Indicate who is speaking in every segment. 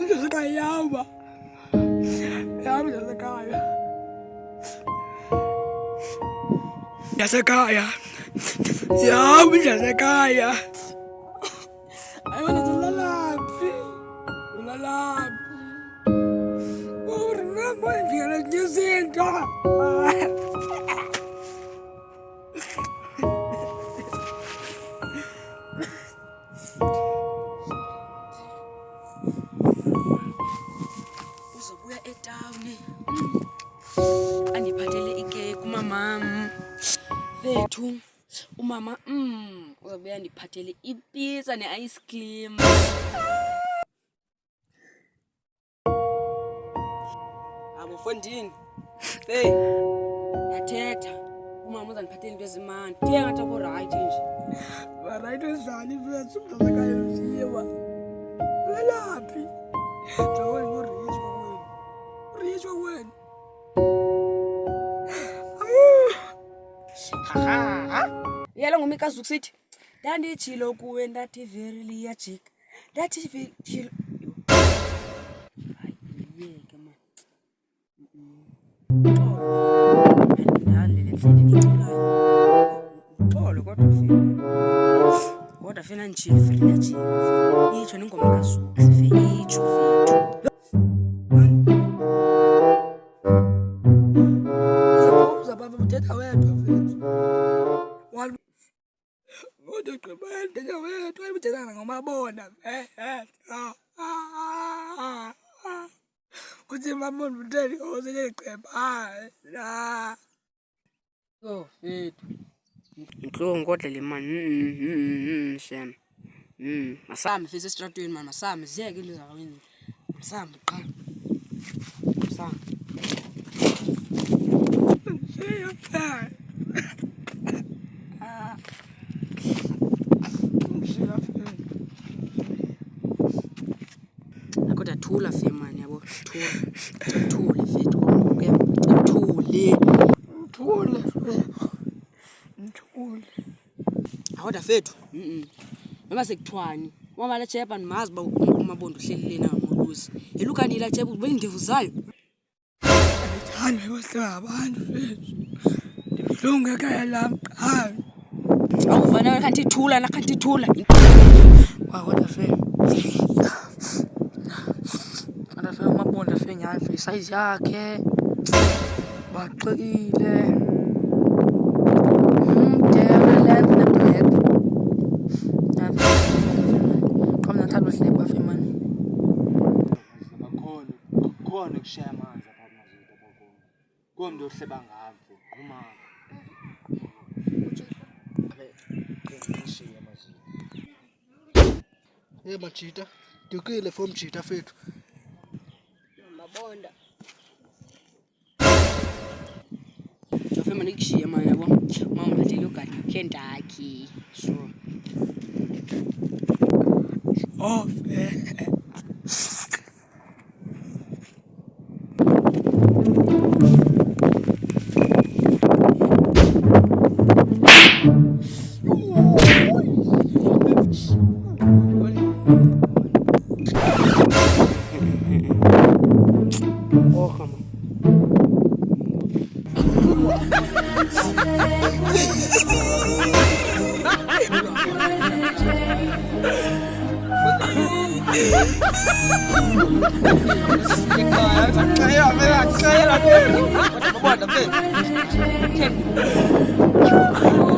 Speaker 1: Yasekhaya yami yasekhaya yasekhaya yami yasekhaya ayona ulalaphi urenamo endlela nyezinto uzobuya etawuni andiphathele ikeke umamam bethu umama uzobuya andiphathele ipizza ne-ice cream. Abufondini hey yathetha umama uzandiphathela into ezimandi thiye ngathi akurayithi nje barayithi njani bethu mntazakayosiwa lelaphi jawoni urich wakwenu yala ngumikazi ukusithi ndandijilo kuwe ndathi verily yajika ndathi jilo ayiyeke man kodwa fena njile vele yajika itsho ningoma kazuku sife itsho fethu uzababa uthetha wedwa fethu udogqibela uthetha wedwa uthetha ngomabona uthi mamona utheni oseleceba yo fethu inhlungu kodwa le mani shem masami fisa esitratweni mani masami ziyeke into zakwini masami qha masami kodwa thula fe mani yabo thule fethu konke thule kodwa fethu noma sekuthwani uma la chepa nimazi ba umabondo uhlelile na ngolusi elukani la chepa ube indivu zayo ayithanda kwesaba abantu fethu ndibhlungu ekhaya lami cha awufanele kanti thula na kanti thula kodwa fethu andafela umabondo fenyanga isize yakhe baxekile
Speaker 2: khona ukushaya amanzi apha kumazulu abakho komntu ohleba ngapho uma ngishiya amazulu majita dukile for mjita fethu
Speaker 1: mabonda jofema nikushiya manje yabo mama ngathi ugadi Kentucky so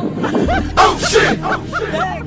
Speaker 1: Oh shit!